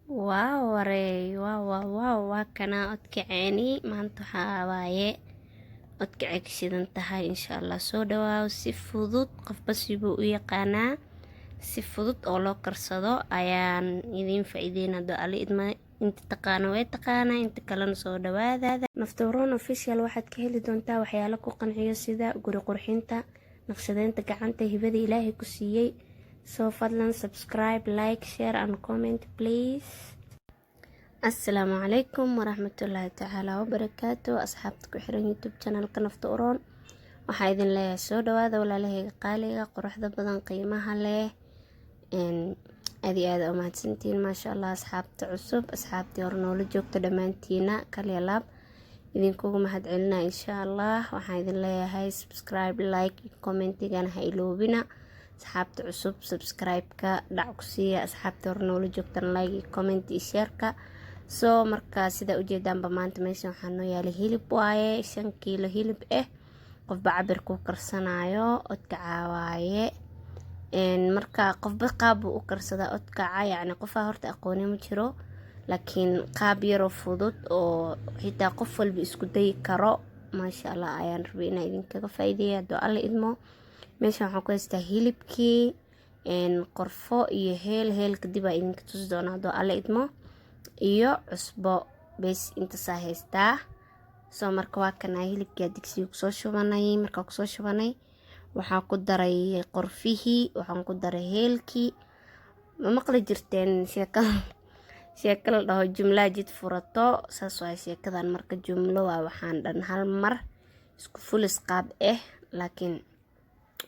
Wow, warey, wow, waa kana codkaceeni maanta waxaa waaye codkacay ka shidan tahay insha Allah. Soo dhawaaw si fudud qofba sibuu u yaqaanaa, si fudud oo loo karsado ayaan idiin faa'iideynaa doo ali idma inta taqaano way taqaanaa inta kalena soo dhawaada. Naftaroon official waxaad ka heli doontaa waxyaalo ku qanciyo sida guri qurxinta, naqshadeynta gacanta, hibada Ilaahay ku siiyay. So fadlan subscribe, like, share and comment please. Assalaamu calaykum waraxmatullaahi tacaala wabarakaatu. Asxaabta ku xiran YouTube channelka Naftaroon waxaa idin leeyahay soo dhawaada walaalahayga qaaliga quruxda badan qiimaha leh aad iyo aad u mahadsantiin maasha Allah. Asxaabta cusub, asxaabtii hore noola joogta dhammaantiina kaliya laab idinkugu mahadcelinaa insha Allah. Waxaan idin leeyahay subscribe, like, commentigana ha iloobina. asxaabta cusub subscribe-ka dhac ku siiya, asxaabta hore noola joogtan like, comment iyo share-ka. So marka sida ujeedaanba maanta meeshan waxaa noo yaala hilib waaye 5 kiilo hilib qofba cabir ku karsanayo odkaca waaye. Marka qofba qaab u karsada odkaca, yacni qofa horta aqooni ma jiro, laakiin qaab yaro fudud oo xitaa qof walba isku day karo maasha Allah ayaan rabay inaan idinkaga faa'iideeyo doo alla idmo. meeshan waxaan ku haystaa hilibkii qorfo iyo heel kadib aan idinka tusi doonaa doo alla idmo iyo cusbo bes inta saa haystaa. soo marka waa kana hilibkii digsiga kusoo shubanay. marka kusoo shubanay waxaan ku daray qorfihii, waxaan ku daray heelkii. ma maqli jirteen sheekada dhaho jumla jid furato, saas waa sheekadan. marka jumlo waa waxaan dhan hal mar isku fulis qaab laakiin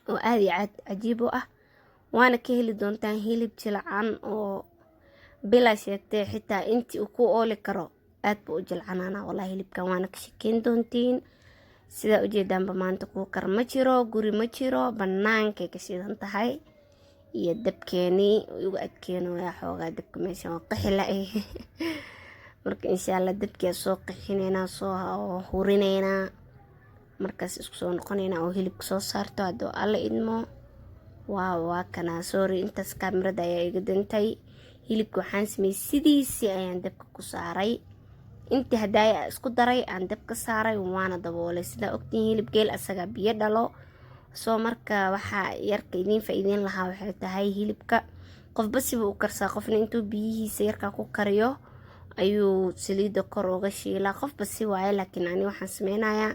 oo aad iyo aad cajiib u ah. waana ka heli doontaan hilib jilcan oo bila sheegtay xitaa intii uu ku ooli karo aad buu u jilcanaana wallahi. hilibkan waana ka sheekeyn doontiin. sida ujeedaanba maanta kuu kar ma jiro, guri ma jiro, bannaankay ka shidan tahay iyo dabkeeni ugu adkeeno waa xoogaa dabka meeshan waa qixila marka insha Allah dabkiya soo qixinayna soo hurinayna markaas isku soo noqonayna oo hilibka soo saarto hadoo alla idmo. waa kana sorry intaas kaamirada ayaa iga dantay. hilibka waxaan sameeyay sidiisii ayaan dabka ku saaray, intii hadaaya isku daray aan dabka saaray waana daboolay. sida ogtiin hilib geel asaga biyo dhalo. soo marka waxaa yarka idin faa'iideyn lahaa waxay tahay hilibka qofba siba u karsaa. qofna intuu biyihiisa yarka ku kariyo ayuu saliida kor uga shiilaa, qofba si waaye. laakiin ani waxaan sameynayaa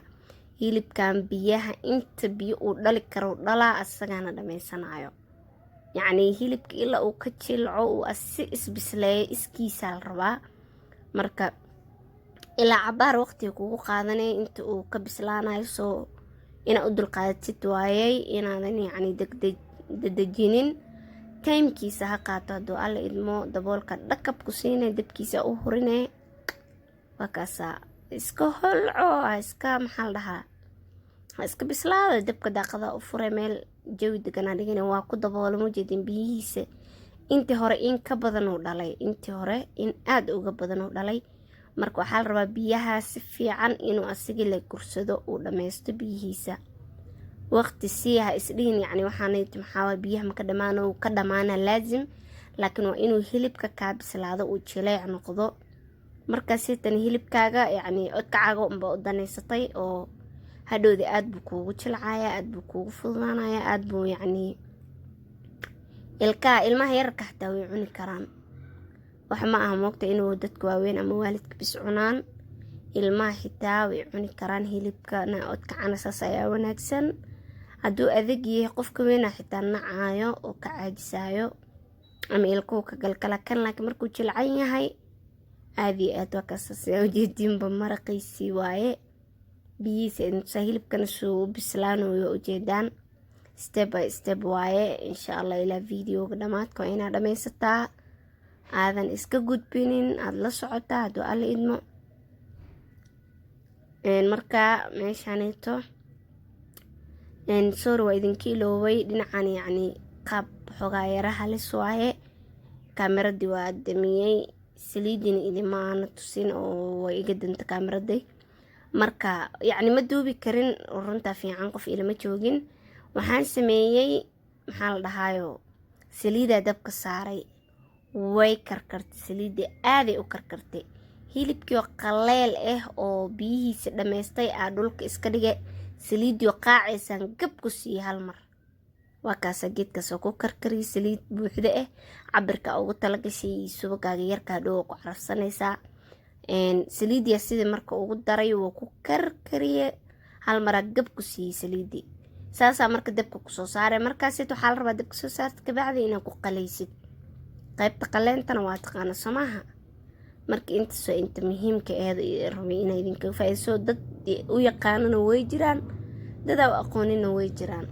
hilibkan biyaha inta biyo uu dhali karo dhalaa asagana dhameysanayo. yacni hilibka ilaa uu ka jilco uu asi isbisleeyo iskiisa la rabaa. marka ilaa cabaar waqtiga kugu qaadanay inta uu ka bislaanayo. soo ina u dulqaadatid waayay inaadan yacni dadejinin, timekiisa ha qaato haduu alla idmo. daboolka dhakab ku siinay, dabkiisa u hurinay, waa kaasaa iska holco iska maxaa la dhahaa iska bislaada. dabka daaqada u furay meel jawi degan dhigana waa ku daboolo ma jeedin biyihiisa. intii hore in ka badan uu dhalay, intii hore in aad uga badan uu dhalay. marka waxaa la rabaa biyaha si fiican inuu asigi la kursado uu dhameysto biyihiisa. waqti siiha isdhiin yacni waxaanay maxaa biyaha ma ka dhamaano uu ka dhamaana laazim, laakiin waa inuu hilibka ka bislaado uu jileec noqdo. markaas tan hilibkaaga yacni odkacaaga unba u daneysatay oo hadhowda aad buu kuugu jilcaaya, aad buu kuugu fududaanaya, aad buu yacni ilmaha yarka xataa way cuni karaan. wax ma aha moogta inuu dadka waaweyn ama waalidka bis cunaan, ilmaha xitaa way cuni karaan hilibkana. odkacana saas ayaa wanaagsan. hadduu adag yahay qofka weyna xitaa nacaayo oo ka caajisayo ama ilkuhu ka galgala kan. laakiin markuu jilcan yahay aad iyo aad waa kasaas ujeediinba maraqiisii waaye. biyihiisa inta hilibkana soo bislaanayo ujeedaan step by step waaye. insha Allah ilaa videoga dhamaadka waa inaad dhameysataa, aadan iska gudbinin, aad la socotaa haduu alla idmo. marka meeshaanito sorry waa idinka ilooway dhinacan yacni qaab xogaa yaraha lis waaye. kaameradii waa damiyey, saliidina idima aana tusin oo way iga danta kaameraday. marka yacni ma duubi karin runta fiican qof ilama joogin. waxaan sameeyey maxaa la dhahaayo saliida dabka saaray way karkartay saliidii aaday u karkartay. hilibkii oo qaleel ah oo biyihiisa dhameystay aa dhulka iska dhigay. saliidii oo qaacaysaan gab ku siiyey hal mar. waa kaasa geedkaasoo ku karkariyay saliid buuxda ah cabirka ugu talagashay subagaaga yarkaa dhow ku carafsanaysaa. saliidiya sidii marka ugu daray wuu ku karkariyay hal maraa gab ku siiyey saliidii. saasaa marka dabka kusoo saaray. markaasit waxaa la rabaa dabka soo saarta kabacdi inaad ku qalaysid. qaybta qaleentana waa taqaana soomaaha. marka intaasoo inta muhiimka aheed rabay inaa idinkaga faa'iidayso. dad u yaqaanana way jiraan, dadaa u aqoonina way jiraan.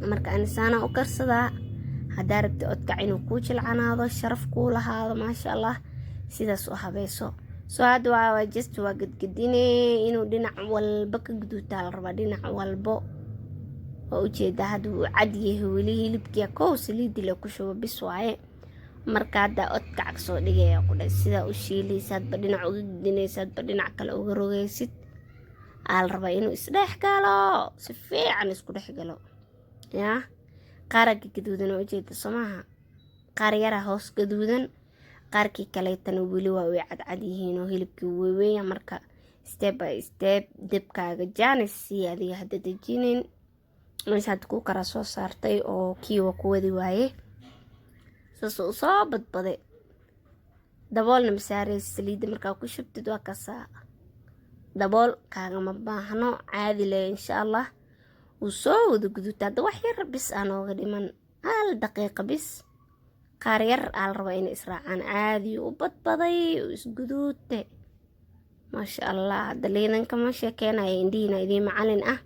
marka anisaana u karsadaa. haddaa rabta odkac inuu kuu jilcanaado, sharaf kuu lahaado, maasha allah, sidaas u habayso. soo hadda waa just waa gadgadine inuu dhinac walba ka guduutaa la rabaa. dhinac walbo waa ujeedaa hadda wuu cad yahay weli. hilibkiya kow saliidii la ku shubo bis waaye. marka hadda odkac soo dhigaya ku dhahay sidaa u shiilaysaadba dhinac uga gudinaysaadba dhinac kale uga rogaysid. aa la rabaa inuu isdhex galo, si fiican isku dhex galo. yaa qaarka gaduudan oo ujeeda soomaaha. qaar yaraa hoos gaduudan, qaarkii kaleetana weli waa way cadcad yihiin oo hilibkii weeweeya. marka step by step dabkaaga jaanis sii adiga hadda dejinin. meesha hadda ku kara soo saartay oo kiiwa ku wadi waaye. saasoo u soo badbaday. daboolna masaaraysa saliidda markaa ku shubtid waa kasaa. dabool kaagama baahno, caadi leh insha allah. wuu soo wada guduuta. hadda wax yar bis aa nooga dhiman, hal daqiiqa bis. qaar yar aa la rabaa inay israacaan. caadi u badbaday u isguduute, maasha allah. hadda liidanka ma sheekeenaya, indhihiina idiin macalin ah.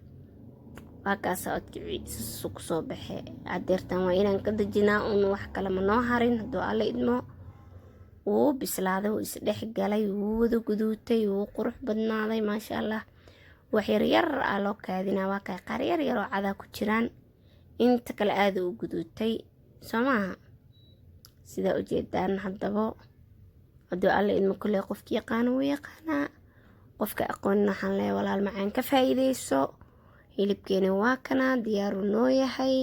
waa kaasa odkiciisu ku soo baxee. adeertan waa inaan ka dejinaa un wax kale ma noo harin. hadduu alla idmo wuu bislaaday, wuu isdhex galay, wuu wada guduutay, wuu qurux badnaaday, maasha allah. wax yaryar aa loo kaadinaa. waa kay qaar yaryar oo cadaa ku jiraan, inta kale aada u guduutay soo maaha. sidaa ujeedaan haddaba hadduu alla idmo kulley qofki yaqaano wuu yaqaanaa. qofka aqoonina waxaan leeyahay walaal macaan ka faa'iidayso. hilibkeeni waa kana diyaaru noo yahay.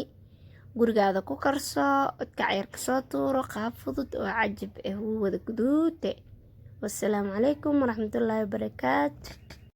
gurigaada ku karso, odkac yar ka soo tuuro. qaab fudud oo cajib ah wuu wada guduute. wassalaamu calaykum waraxmatullaahi wabarakaatu.